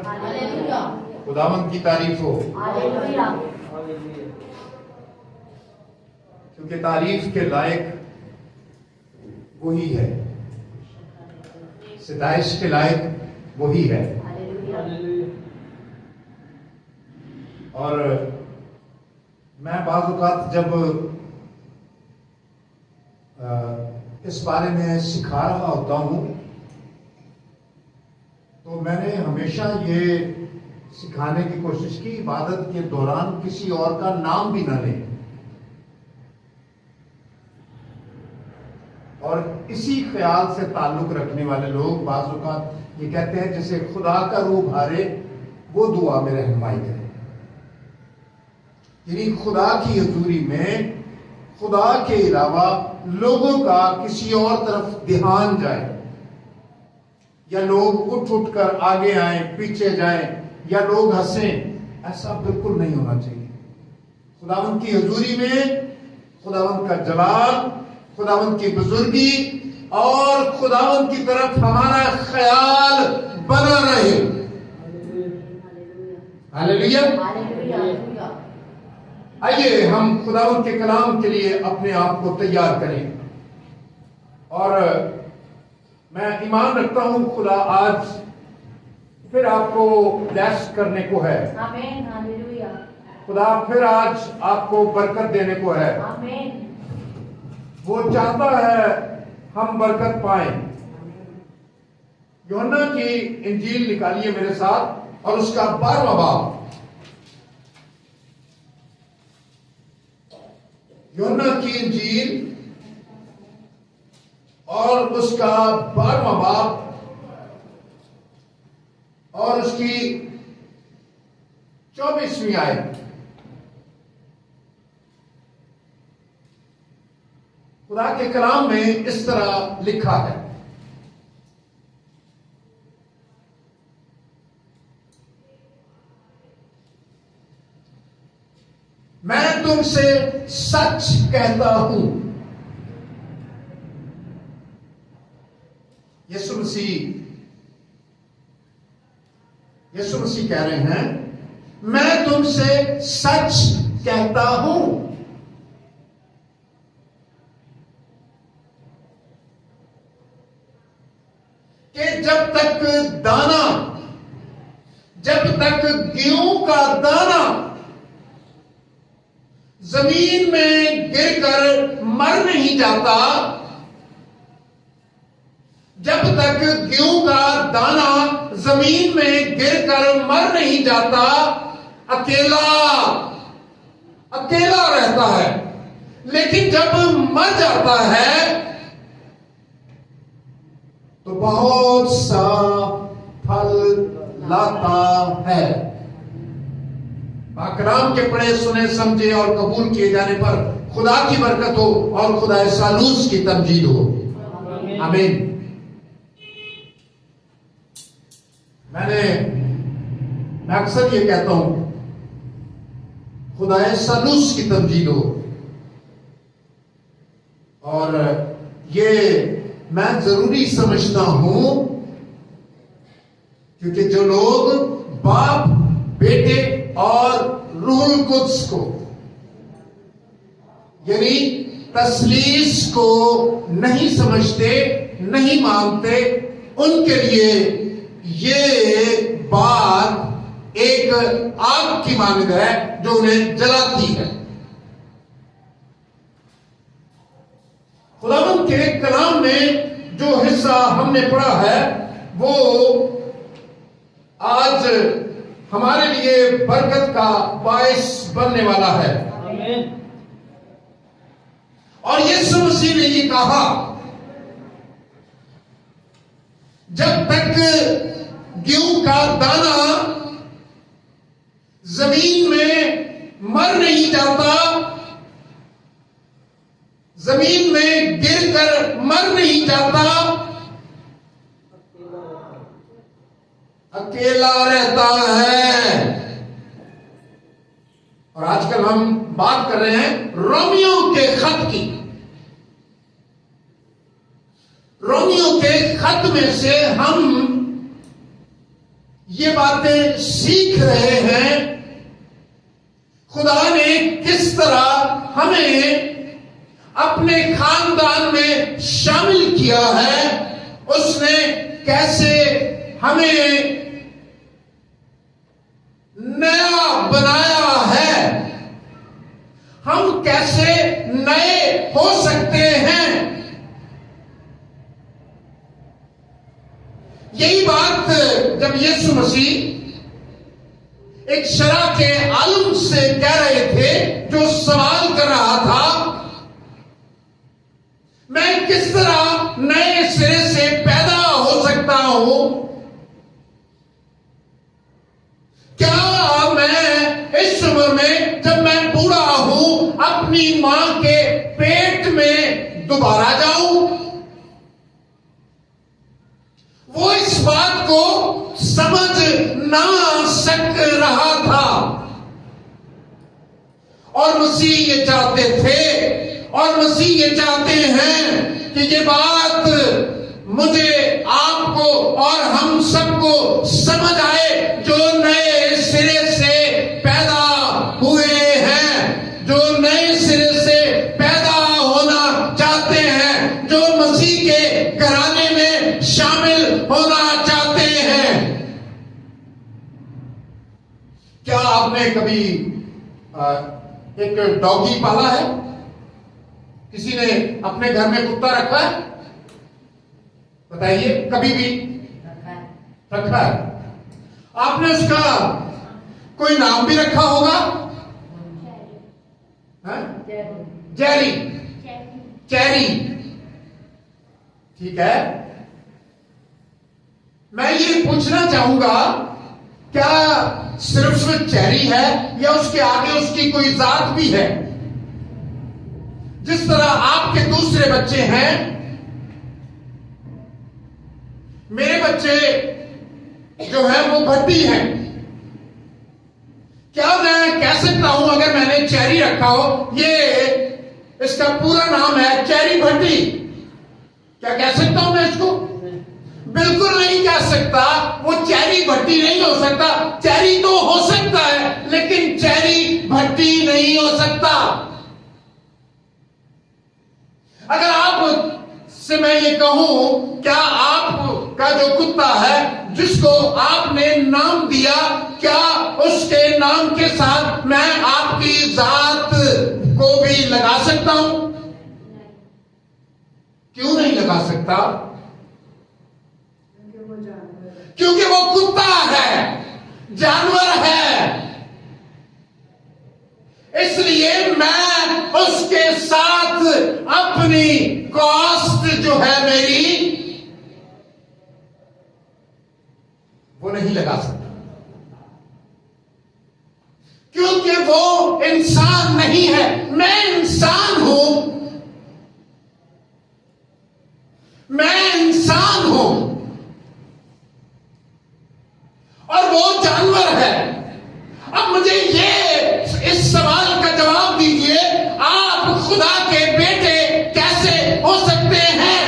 Hallelujah, खुदावंद की तारीफ हो, हालेलुया, क्योंकि तारीफ के लायक वही है, सिताइश के लायक वही है। हालेलुया, और मैं बाज़ औक़ात जब इस बारे में सिखा रहा होता हूँ तो मैंने हमेशा ये सिखाने की कोशिश की, इबादत के दौरान किसी और का नाम भी ना लें। और इसी ख्याल से ताल्लुक रखने वाले लोग बाज़ औक़ात ये कहते हैं जैसे खुदा का रूह भारे वो दुआ में रहनुमाई करे, यानी खुदा की हजूरी में खुदा के अलावा लोगों का किसी और तरफ ध्यान जाए, या लोग उठ उठ कर आगे आए पीछे जाएं, या लोग हंसें, ऐसा बिल्कुल नहीं होना चाहिए। खुदावंद की हजूरी में खुदावंद का जलाल, खुदावंद की बुजुर्गी और खुदावंद की तरफ हमारा ख्याल बना रहे। हालेलुया। हालेलुया, आइए हम खुदावंद के कलाम के लिए अपने आप को तैयार करें। और मैं ईमान रखता हूं खुदा आज फिर आपको ब्लेस करने को है। आमीन, हालेलुया, खुदा फिर आज आपको बरकत देने को है। आमीन, वो चाहता है हम बरकत पाएं। यूहन्ना की इंजील निकालिए मेरे साथ और उसका 12वां बाब। यूहन्ना की इंजील और उसका 12वां बाब और उसकी 24वीं आयत। खुदा के कलाम में इस तरह लिखा है, मैं तुमसे सच कहता हूं। यीशु मसीह कह रहे हैं, मैं तुमसे सच कहता हूं कि जब तक गेहूं का दाना जमीन में गिरकर मर नहीं जाता, जब तक गेहूं का दाना जमीन में गिरकर मर नहीं जाता, अकेला रहता है। लेकिन जब मर जाता है तो बहुत सा फल लाता है। कलाम के पढ़े सुने समझे और कबूल किए जाने पर खुदा की बरकत हो और खुदा सालूस की तमजीद हो। आमीन। मैं अक्सर ये कहता हूं, खुदा सालूस की तमजीद हो। और ये मैं जरूरी समझता हूं क्योंकि जो लोग बाप, बेटे और रूहुल कुद्स को यानी तस्लीस को नहीं समझते, नहीं मानते, उनके लिए ये बात एक आग की मानद है जो उन्हें जलाती है। खुदावंद के कलाम में जो हिस्सा हमने पढ़ा है वो आज हमारे लिए बरकत का बायस बनने वाला है। और यीशु मसीह ने ये कहा, जब तक गेहूं का दाना जमीन में मर नहीं जाता, जमीन में गिरकर मर नहीं जाता, अकेला रहता है। और आजकल हम बात कर रहे हैं रोमियो के खत की। रोमियो के खत में से हम ये बातें सीख रहे हैं। खुदा ने किस तरह हमें अपने खानदान में शामिल किया है, उसने कैसे हमें नया बनाया है, हम कैसे नए हो सकते हैं। यही बात जब यीशु मसीह एक शरह के आलम से कह रहे थे, जो सवाल कर रहा था, मैं किस तरह नए सिरे से पैदा हो सकता हूं, क्या मैं इस उम्र में जब मैं बूढ़ा हूं अपनी मां के पेट में दोबारा जाऊं। वो इस बात को समझ ना सक रहा था और मसीह ये चाहते थे और मसीह ये चाहते हैं कि ये बात मुझे, आपको और हम सबको समझ आए, जो नए सिरे से पैदा हुए हैं, जो नए सिरे से पैदा होना चाहते हैं, जो मसीह के घराने में शामिल होना चाहते हैं। क्या आपने कभी एक डॉगी पाला है? किसी ने अपने घर में कुत्ता रखा है? बताइए, कभी भी रखा है? आपने उसका कोई नाम भी रखा होगा? जेरी, चेरी, ठीक है। मैं ये पूछना चाहूंगा, क्या सिर्फ चेरी है या उसके आगे उसकी कोई जात भी है? जिस तरह आपके दूसरे बच्चे हैं, मेरे बच्चे जो है वो भट्टी हैं। क्या मैं कह सकता हूं, अगर मैंने चेरी रखा हो, ये इसका पूरा नाम है चेरी भट्टी, क्या कह सकता हूं मैं इसको? बिल्कुल नहीं कह सकता। वो चेरी भट्टी नहीं हो सकता। चेरी तो हो सकता है, लेकिन चेरी भट्टी नहीं हो सकता। अगर आप से मैं ये कहूं, क्या आपका जो कुत्ता है जिसको आपने नाम दिया, क्या उसके नाम के साथ मैं आपकी जात को भी लगा सकता हूं? क्यों नहीं लगा सकता? क्योंकि वो कुत्ता है, जानवर है। इसलिए मैं उसके साथ अपनी कॉस्ट जो है मेरी, वो नहीं लगा सकता, क्योंकि वो इंसान नहीं है। मैं इंसान हूं, मैं इंसान हूं और वो जानवर है। अब मुझे इस सवाल का जवाब दीजिए, आप खुदा के बेटे कैसे हो सकते हैं?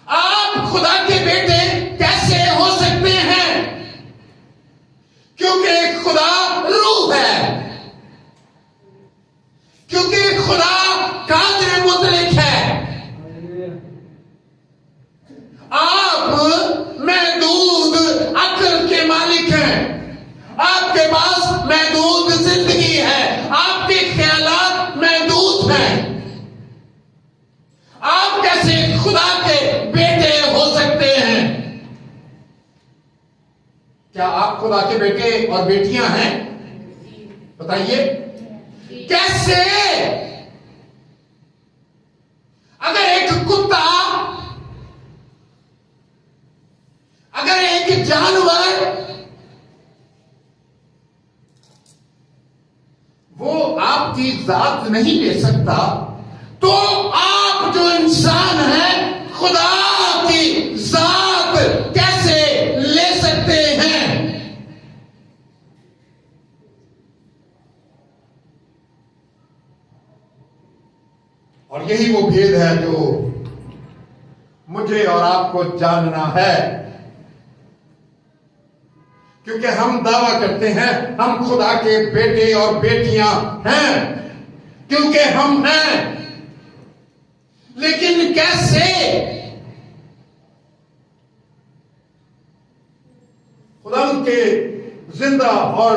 आप खुदा के बेटे कैसे हो सकते हैं? क्योंकि खुदा रूह है, क्योंकि खुदा कादिर मुतलक है। आप महदूद अक्ल के मालिक हैं। आपके पास महदूद जिंदगी है। आपके ख्यालात महदूद हैं। आप कैसे खुदा के बेटे हो सकते हैं? क्या आप खुदा के बेटे और बेटियां हैं? बताइए कैसे? अगर एक कुत्ता, अगर एक जानवर, वो आपकी जात नहीं ले सकता, तो आप जो इंसान हैं खुदा की जात कैसे ले सकते हैं? और यही वो भेद है जो मुझे और आपको जानना है, क्योंकि हम दावा करते हैं हम खुदा के बेटे और बेटियां हैं, क्योंकि हम हैं। लेकिन कैसे? खुदा के जिंदा और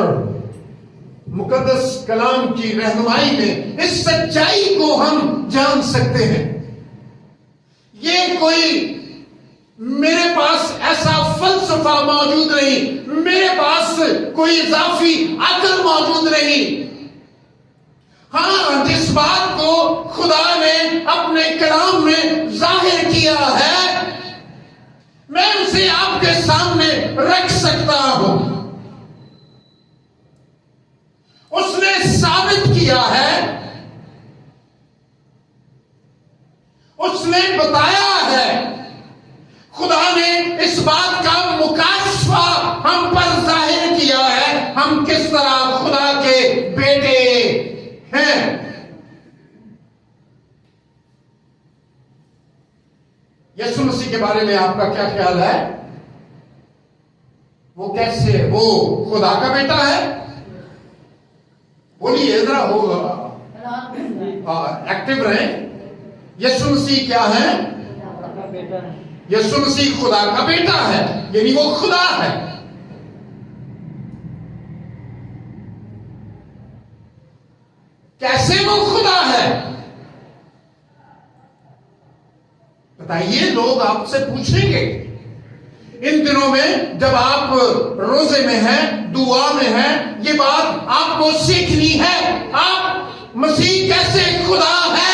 मुकद्दस कलाम की रहनुमाई में इस सच्चाई को हम जान सकते हैं। ये कोई मेरे पास ऐसा फलसफा मौजूद नहीं, मेरे पास कोई इजाफी अकल मौजूद नहीं। हाँ, जिस बात को खुदा ने अपने कलाम में जाहिर किया है, मैं उसे आपके सामने रख सकता हूं। उसने साबित किया है, उसने बताया है। खुदा ने इस बात का मुकाशफा हम पर जाहिर किया है, हम किस तरह खुदा के बेटे हैं। यीशु मसीह के बारे में आपका क्या ख्याल है? वो कैसे, वो खुदा का बेटा है? बोलिए जरा, होगा एक्टिव रहे। यीशु मसीह क्या है? यीशु मसीह खुदा का बेटा है, यानी वो खुदा है। कैसे वो खुदा है बताइए? लोग आपसे पूछेंगे इन दिनों में, जब आप रोजे में हैं, दुआ में हैं, ये बात आपको सीखनी है। आप मसीह कैसे खुदा है?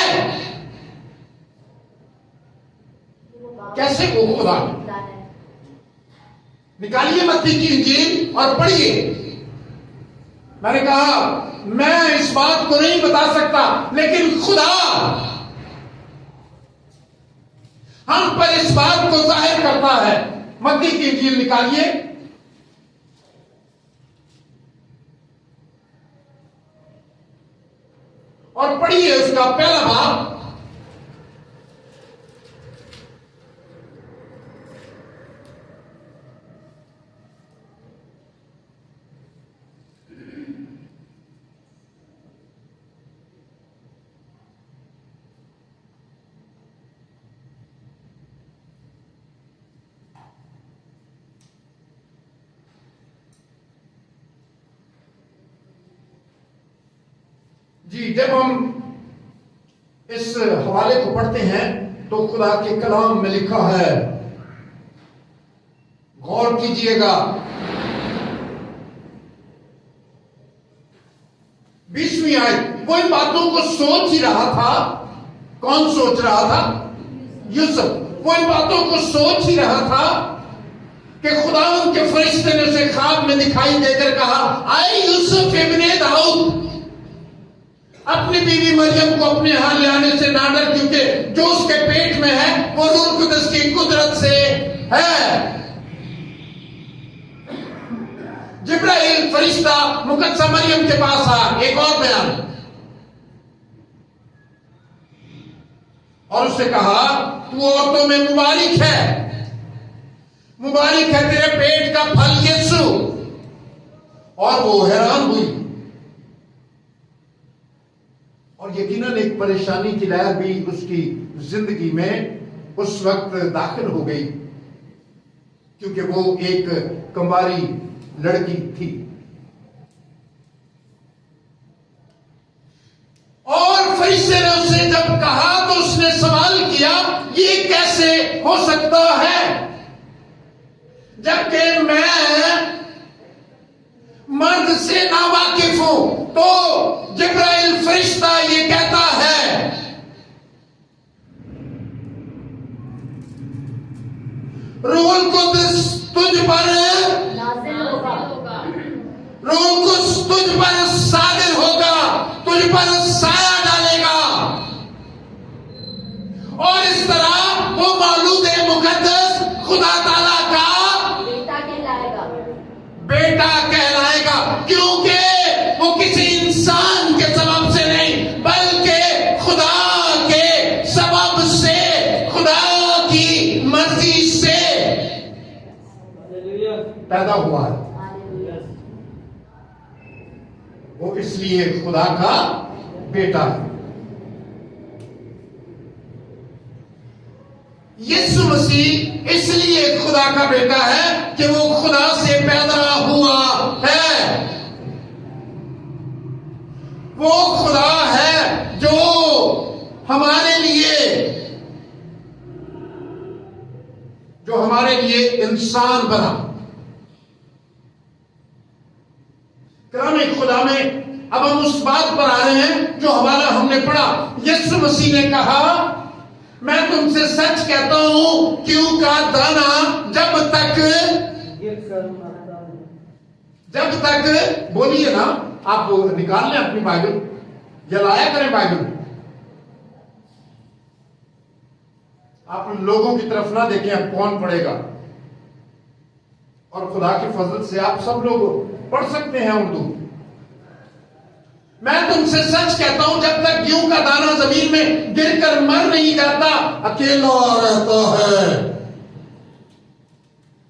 कैसे वो खुदा है? निकालिए मत्ती की इंजील और पढ़िए। मैंने कहा मैं इस बात को नहीं बता सकता, लेकिन खुदा हम पर इस बात को जाहिर करता है। मत्ती की इंजील निकालिए और पढ़िए उसका पहला भाग। जी, जब हम इस हवाले को पढ़ते हैं तो खुदा के कलाम में लिखा है, गौर कीजिएगा, 20वीं आयत। वो इन बातों को सोच ही रहा था। कौन सोच रहा था? यूसुफ। वो इन बातों को सोच ही रहा था कि खुदा उनके फरिश्ते ने उसे ख्वाब में दिखाई देकर कहा, आए यूसुफ इब्ने दाऊद, अपनी बीवी मरियम को अपने यहां ले आने से ना डर, क्योंकि जो उसके पेट में है वो रूह कुदस की कुदरत से है। जिब्राइल फरिश्ता मुकद्दसा मरियम के पास आया। एक और बयान, और उससे कहा, तू औरतों में मुबारक है, मुबारक है तेरे पेट का फल यीशु। और वो हैरान हुई और यकीनन एक परेशानी की लहर भी उसकी जिंदगी में उस वक्त दाखिल हो गई, क्योंकि वो एक कंवारी लड़की थी। और फरिश्ते ने उससे जब कहा तो उसने सवाल किया, ये कैसे हो सकता है जबकि मैं मर्द से नावाकिफ हूं। तो जिब्राइल फरिश्ता ये कहता है, रूहुल कुद्स तुझ पर नाज़िल होगा, रूहुल कुद्स तुझ पर सादिर होगा, तुझ पर साया डालेगा। और इस तरह वो मौलूद मुकद्दस खुदा ताला का बेटा कहलाएगा, क्योंकि वो किसी इंसान के सबब से नहीं, बल्कि खुदा के सबब से, खुदा की पैदा हुआ है, वो इसलिए खुदा का बेटा है। यीशु मसीह इसलिए खुदा का बेटा है कि वो खुदा से पैदा हुआ है। वो खुदा है जो हमारे लिए इंसान बना। कलाम खुदा में अब हम उस बात पर आ रहे हैं जो हवाला हमने पढ़ा। यीशु मसीह ने कहा, मैं तुमसे सच कहता हूं, क्यों का दाना जब तक बोलिए ना, आप निकाल लें अपनी बाइबल या लाया करें बाइबल। आप लोगों की तरफ ना देखें, अब कौन पढ़ेगा। और खुदा के फजल से आप सब लोग पढ़ सकते हैं उर्दू। मैं तुमसे सच कहता हूं, जब तक गेहूं का दाना जमीन में गिरकर मर नहीं जाता, अकेला रहता है,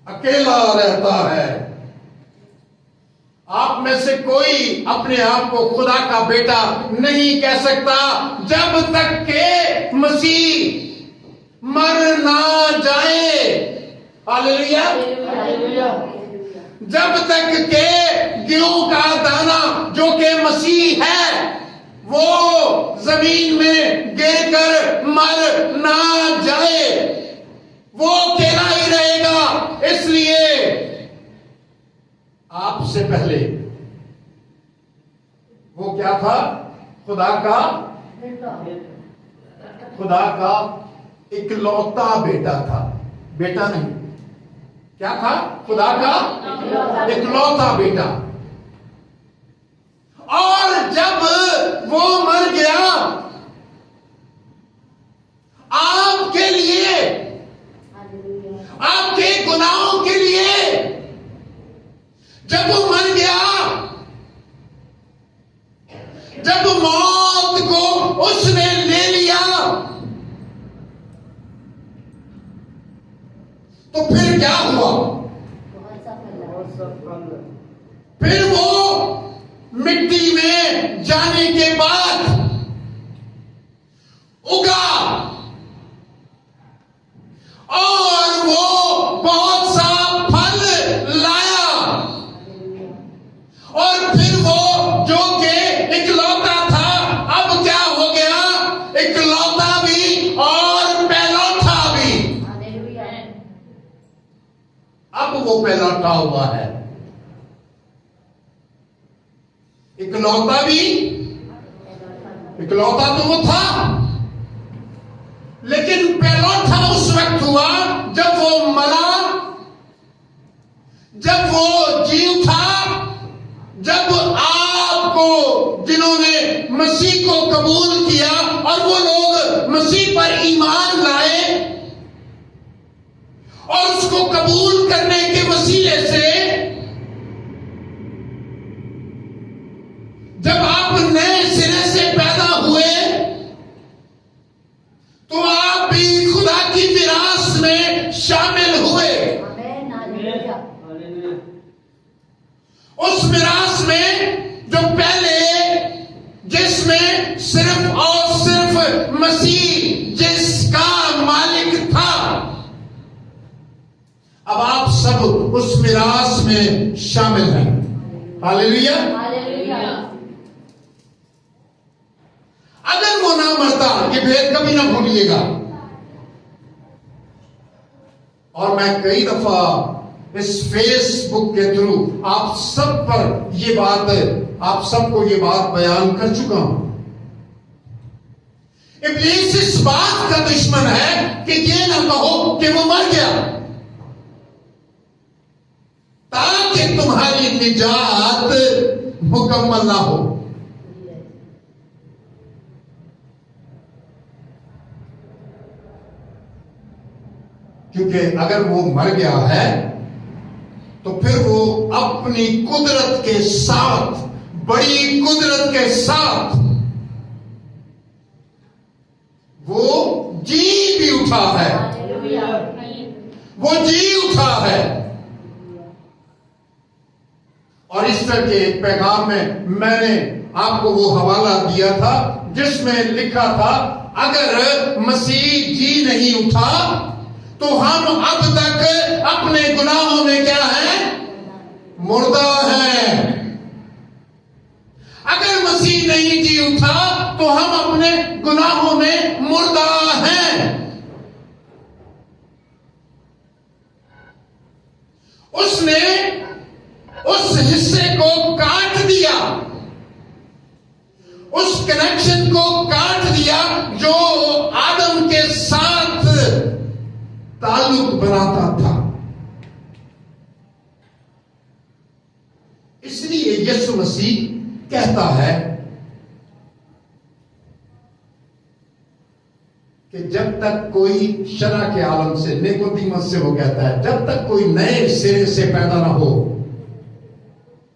अकेला रहता है। आप में से कोई अपने आप को खुदा का बेटा नहीं कह सकता जब तक के मसीह मर ना जाए। हालेलुया। जब तक के गेहूं का दाना जो कि मसीह है वो जमीन में गिरकर मर ना जाए, वो अकेला ही रहेगा। इसलिए आपसे पहले वो क्या था? खुदा का इकलौता बेटा था। बेटा नहीं, क्या था? खुदा का इकलौता बेटा। और जब वो मर गया आपके लिए, आपके गुनाहों के लिए, जब वो मर गया, जब मौत को उसने ले लिया, तो फिर क्या हुआ? फिर वो मिट्टी में जाने के बाद उगा और वो बहुत सा फल लाया। और फिर वो जो कि इकलौता था, अब क्या हो गया? इकलौता भी और पहलौठा भी। अब वो पहलौठा हुआ है। इकलौता भी, इकलौता तो वो था, लेकिन पहलौठा उस वक्त हुआ जब वो मरा, जब वो जी उठा, जब आपको जिन्होंने मसीह को कबूल किया और वो लोग मसीह पर ईमान लाए और उसको कबूल करने के वसीले से जब आप नए सिरे से पैदा हुए, तो आप भी खुदा की विरासत में शामिल हुए। उस विरासत में जो पहले, जिसमें सिर्फ और सिर्फ मसीह जिसका मालिक था, अब आप सब उस विरासत में शामिल हैं। हालेलुया। अगर वो ना मरता, ये भेद कभी ना भूलिएगा। और मैं कई दफा इस फेसबुक के थ्रू आप सब पर ये बात, आप सबको ये बात बयान कर चुका हूं। इब्लीस इस बात का दुश्मन है कि ये ना कहो कि वो मर गया, ताकि तुम्हारी निजात मुकम्मल ना हो। क्योंकि अगर वो मर गया है तो फिर वो अपनी कुदरत के साथ, बड़ी कुदरत के साथ वो जी भी उठा है, वो जी उठा है। और ईस्टर के एक पैगाम में मैंने आपको वो हवाला दिया था जिसमें लिखा था, अगर मसीह जी नहीं उठा तो हम अब तक अपने गुनाहों में क्या है? मुर्दा है। अगर मसीह नहीं जी उठा तो हम अपने गुनाहों में मुर्दा हैं। उसने उस हिस्से को काट दिया, उस कनेक्शन को काट दिया जो आदम के साथ ताल्लुक बनाता था। इसलिए यीशु मसीह कहता है कि जब तक कोई शरा के आलम से, निकोदेमस से वो कहता है, जब तक कोई नए सिरे से पैदा ना हो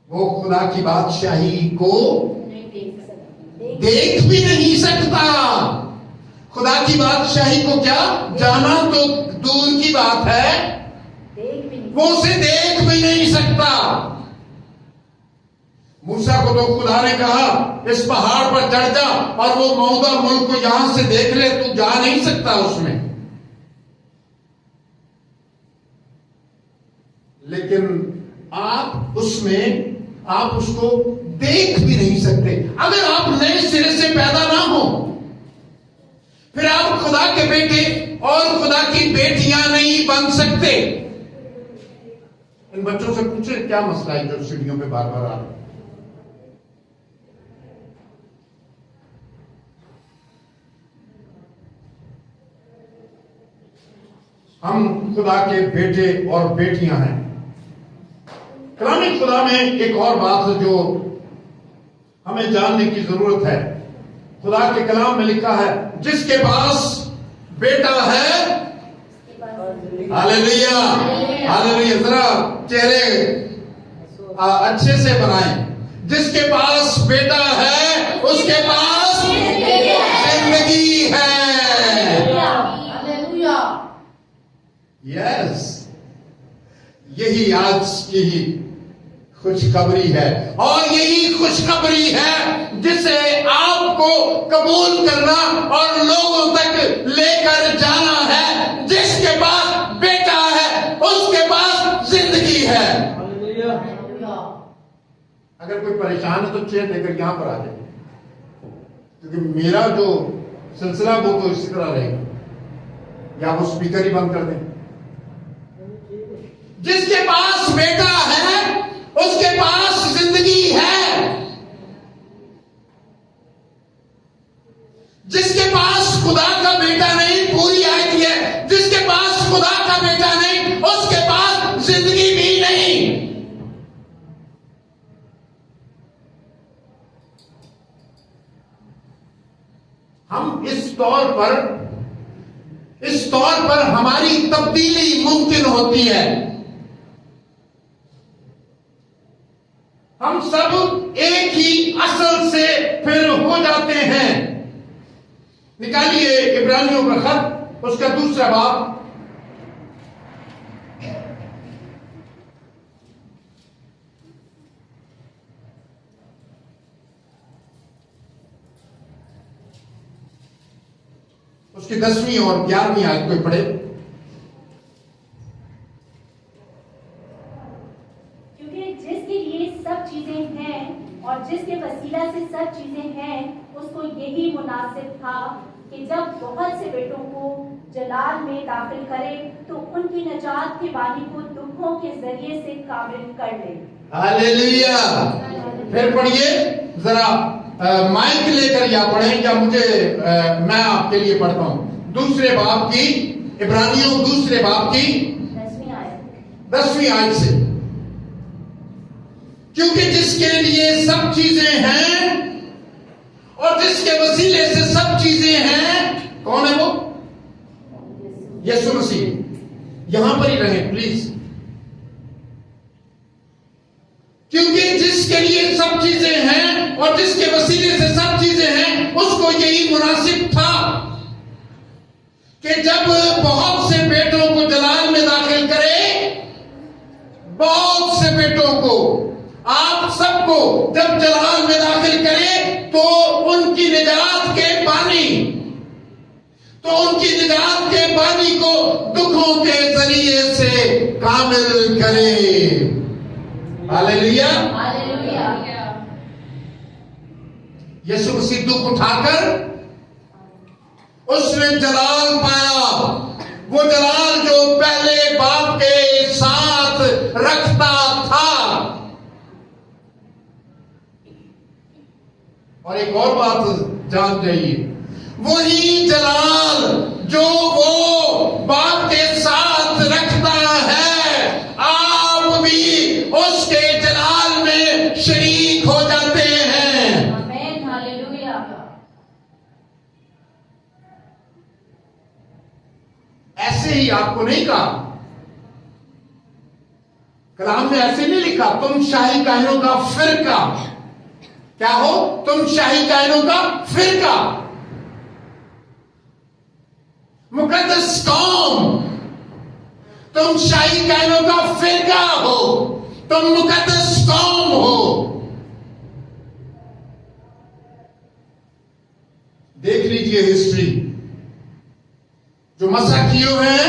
वो खुदा की बादशाही को देख भी नहीं सकता। खुदा की बादशाही को क्या जाना तो दूर की बात है, वो उसे देख भी नहीं सकता। मूसा को तो खुदा ने कहा इस पहाड़ पर चढ़ जा और वो मौदा मुल्क को यहां से देख ले, तू जा नहीं सकता उसमें। लेकिन आप उसमें, आप उसको देख भी नहीं सकते। अगर आप नए सिरे से पैदा ना हो फिर आप खुदा के बेटे और खुदा की बेटियां नहीं बन सकते। इन बच्चों से पूछे क्या मसला है जो सीढ़ियों पे बार बार आ रहे? हम खुदा के बेटे और बेटियां हैं। कलामी खुदा में एक और बात है जो हमें जानने की जरूरत है। खुदा के कलाम में लिखा है, जिसके पास बेटा है, हालेलुया हालेलुया, जरा चेहरे अच्छे से बनाएं। जिसके पास बेटा है उसके पास जिंदगी है। यस, यही आज की खुशखबरी है और यही खुशखबरी है जिसे आपको कबूल करना और लोगों तक लेकर जाना है। जिसके पास बेटा है उसके पास जिंदगी है। अगर कोई परेशान है तो चेयर लेकर यहां पर आ जाए, क्योंकि मेरा जो सिलसिला वो तो इसी तरह रहेगा, या वो स्पीकर ही बंद कर दें। जिसके पास बेटा है उसके पास जिंदगी है। जिसके पास खुदा का बेटा नहीं, पूरी आयत है, जिसके पास खुदा का बेटा नहीं उसके पास जिंदगी भी नहीं। हम इस तौर पर हमारी तब्दीली मुमकिन होती है। हम सब एक ही असल से फिर हो जाते हैं। निकालिए इब्रानियों का खत, उसका दूसरा बाब, उसकी 10वीं और 11वीं आयत को पढ़े। और जिसके वसीला से सब चीजें हैं, उसको यही मुनासिब था कि जब बहुत से बेटों को जलाल में दाखिल करे तो उनकी नजात की वाणी को दुखों के जरिए से कामिल कर ले। हालेलुया। फिर पढ़िए जरा, माइक लेकर या पढ़ें या मुझे मैं आपके लिए पढ़ता हूं। दूसरे बाब की, इब्रानियों दूसरे बाब की 10वीं आयत से। क्योंकि जिसके लिए सब चीजें हैं और जिसके वसीले से सब चीजें हैं, कौन है वो? यीशु मसीह। यहां पर ही रहें प्लीज। क्योंकि जिसके लिए सब चीजें हैं और जिसके वसीले से सब चीजें हैं, उसको यही मुनासिब था कि जब बहुत से बेटों को जलाल में दाखिल करे, बहुत से बेटों को, आप सबको जब जलाल में दाखिल करे तो उनकी निजात के बानी को दुखों के जरिए से कामिल करे। हालेलुया। यीशु मसीह दुख उठाकर उसने जलाल पाया, वो जलाल जो पहले बाप के साथ रखता था। और एक और बात जान जाइए, वही जलाल जो वो बाप के साथ रखता है, आप भी उसके जलाल में शरीक हो जाते हैं। आमीन, हालेलुया। ऐसे ही आपको नहीं कहा, कलाम में ऐसे नहीं लिखा तुम शाही कायनों का फिरका। क्या हो? तुम शाही कायनों का फिरका, मुकद्दस कौम। तुम शाही कायनों का फिरका हो, तुम मुकद्दस कौम हो। देख लीजिए हिस्ट्री, जो मसाकियों हैं,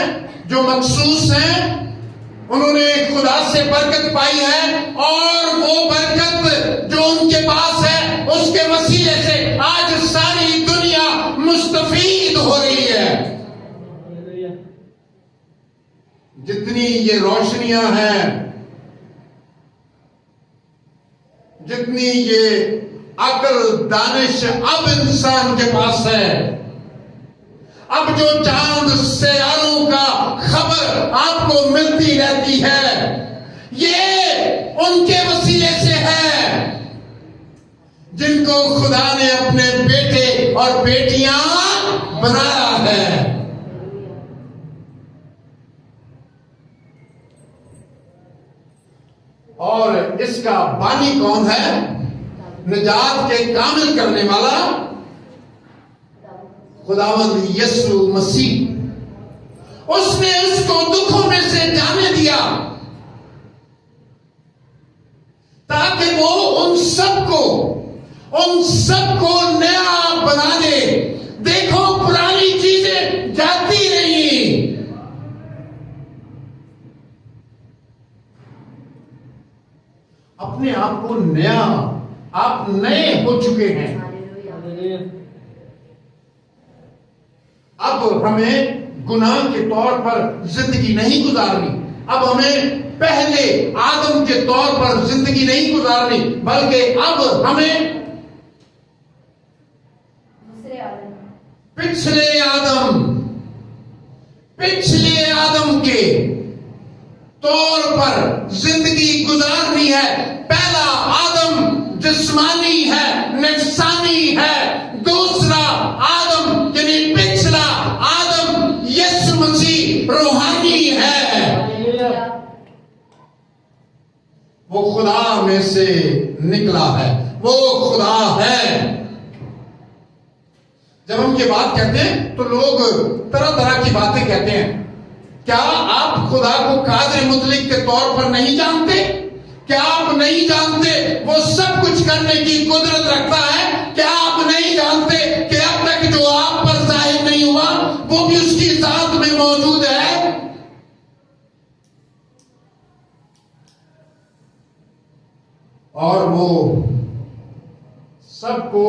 जो मखसूस हैं, उन्होंने खुदा से बरकत पाई है, और वो बरकत जो उनके पास है उसके वसीले से आज सारी दुनिया मुस्तफीद हो रही है। जितनी ये रोशनियां हैं, जितनी ये अकल दानिश अब इंसान के पास है, अब जो चांद सितारों का खबर आपको मिलती रहती है, ये उनके वसीले से है जिनको खुदा ने अपने बेटे और बेटियां बनाया है। और इसका बानी कौन है? निजात के कामिल करने वाला खुदावंद यीशु मसीह। उसने उसको दुखों में से जाने दिया ताकि वो उन सबको नया बना दे। देखो, पुरानी चीजें जाती रही, अपने आप को नया, आप नए हो चुके हैं। अब हमें गुनाह के तौर पर जिंदगी नहीं गुजारनी, अब हमें पहले आदम के तौर पर जिंदगी नहीं गुजारनी, बल्कि अब हमें पिछले आदम के तौर पर जिंदगी गुजारनी है। पहला आदम जिस्मानी है, नफसानी है। दूसरा आदम यानी पिछला आदम यीशु मसीह रूहानी है। वो खुदा में से निकला है, वो खुदा है। जब हम ये बात कहते हैं तो लोग तरह तरह की बातें कहते हैं। क्या आप खुदा को कादिर मुतलिक के तौर पर नहीं जानते? क्या आप नहीं जानते वो सब कुछ करने की कुदरत रखता है? क्या आप नहीं जानते कि अब तक जो आप पर जाहिर नहीं हुआ वो भी उसकी जात में मौजूद है? और वो सबको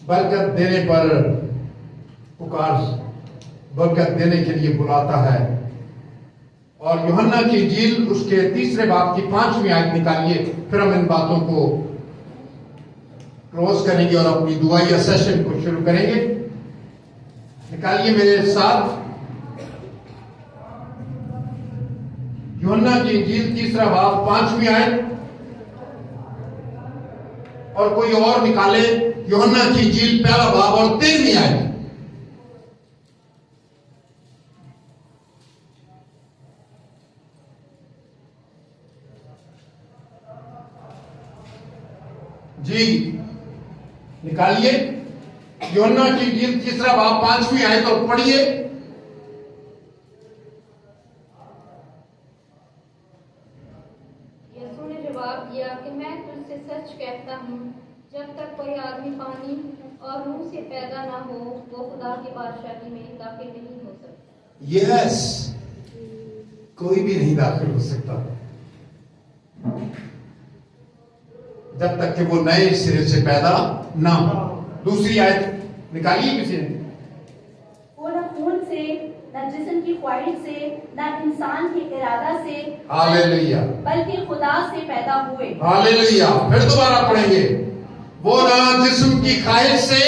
बरकत देने पर बरकत देने के लिए बुलाता है। और यूहन्ना की इंजील उसके 3 बाब की 5वीं आयत निकालिए, फिर हम इन बातों को क्लोज करेंगे और अपनी दुआया सेशन को शुरू करेंगे। निकालिए मेरे साथ यूहन्ना की इंजील 3 बाब 5वीं आयत, और कोई और निकाले यूहन्ना की इंजील 1 बाब और 13वीं आयत। जी निकालिए यूहन्ना की इंजील 3 बाब 5वीं आयत और पढ़िए। यीशु ने जवाब और रूह से पैदा ना हो वो खुदा की बादशाही में दाखिल नहीं हो सकता। यस, कोई भी नहीं दाखिल हो सकता जब तक कि वो नए सिरे से पैदा ना हो। दूसरी आयत निकालिए किसी ने। वो न खून से, न जिस्म की ख्वाहिश से, न इंसान के इरादा से, हालेलुया, बल्कि खुदा से पैदा हुए। हालेलुया। फिर दोबारा पढ़ेंगे। वो ना जिस्म की ख्वाहिश से,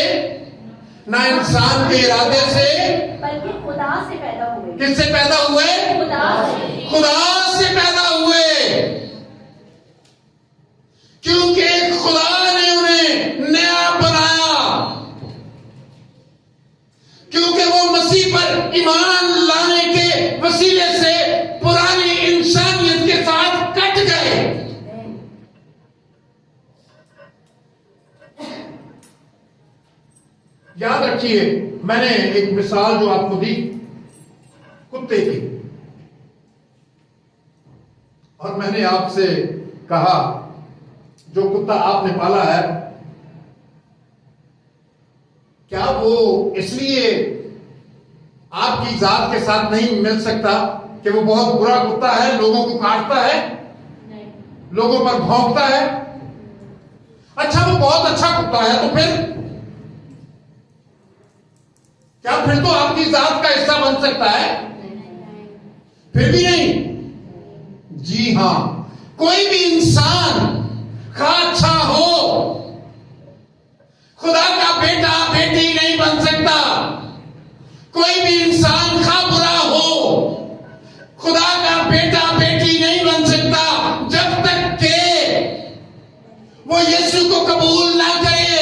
ना इंसान के इरादे से, बल्कि खुदा से पैदा हुए। किससे पैदा हुए? खुदा से। खुदा से पैदा हुए, क्योंकि खुदा ने उन्हें नया बनाया, क्योंकि वो मसीह पर ईमान लाने के वसीले से पुरानी इंसानियत के साथ कट गए। याद रखिए, मैंने एक मिसाल जो आपको दी कुत्ते की, और मैंने आपसे कहा जो कुत्ता आपने पाला है, क्या वो इसलिए आपकी जात के साथ नहीं मिल सकता कि वो बहुत बुरा कुत्ता है, लोगों को काटता है, लोगों पर भौंकता है? अच्छा, वो बहुत अच्छा कुत्ता है तो फिर क्या फिर तो आपकी जात का हिस्सा बन सकता है? फिर भी नहीं। जी हां, कोई भी इंसान खा अच्छा हो खुदा का बेटा बेटी नहीं बन सकता। कोई भी इंसान खा बुरा हो खुदा का बेटा बेटी नहीं बन सकता जब तक के वो यीशु को कबूल ना करे,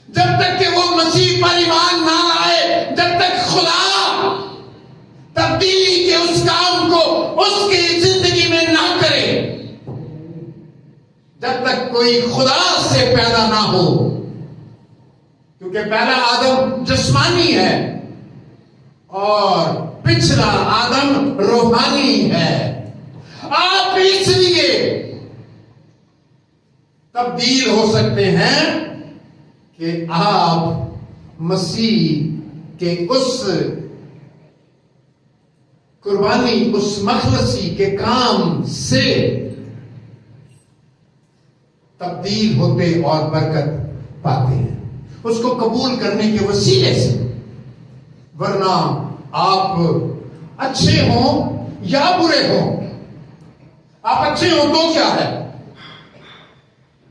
जब तक कि वो मसीह पर ईमान ना लाए, जब तक खुदा तब्दीली के उस काम को उसकी जिंदगी में ना करे, जब तक कोई खुदा से पैदा ना हो। क्योंकि पहला आदम जिस्मानी है और पिछला आदम रूहानी है। आप इसलिए तब्दील हो सकते हैं कि आप मसीह के उस कुर्बानी, उस मखलसी के काम से तब्दील होते और बरकत पाते हैं, उसको कबूल करने के वसीले से। वरना आप अच्छे हों या बुरे हों, आप अच्छे हो तो क्या है,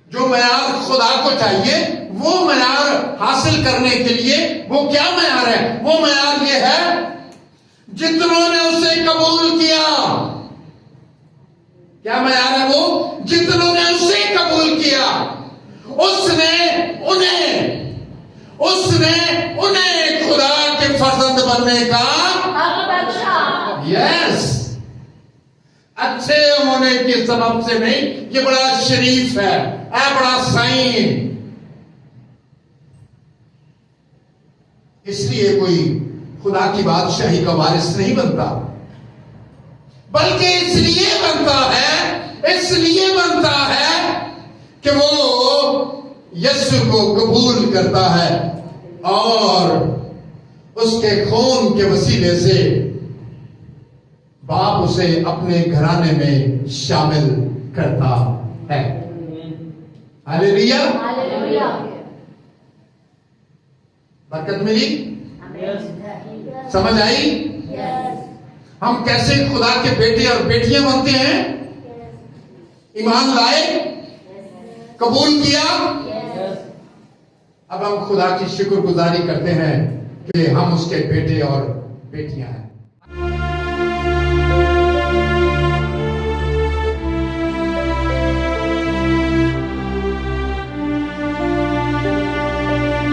जो मयार खुदा को चाहिए वो मयार हासिल करने के लिए वो क्या मयार है? वो मयार ये है जितनों ने उसे कबूल किया। क्या मयार है वो? जितनों ने उसे कबूल किया उसने उन्हें खुदा के फर्जंद बनने का हक बख्शा। यस, अच्छे होने के सबब से नहीं, ये बड़ा शरीफ है, बड़ा साईं। इसलिए कोई खुदा की बादशाही का वारिस नहीं बनता, बल्कि इसलिए बनता है कि वो यीशु को कबूल करता है और उसके खून के वसीले से बाप उसे अपने घराने में शामिल करता है। Hallelujah, hallelujah. बरकत मिली, समझ आई? हम कैसे खुदा के बेटे और बेटियां बनते हैं? ईमान लाए, कबूल किया, अब हम खुदा की शुक्रगुजारी करते हैं कि हम उसके बेटे और बेटियां हैं।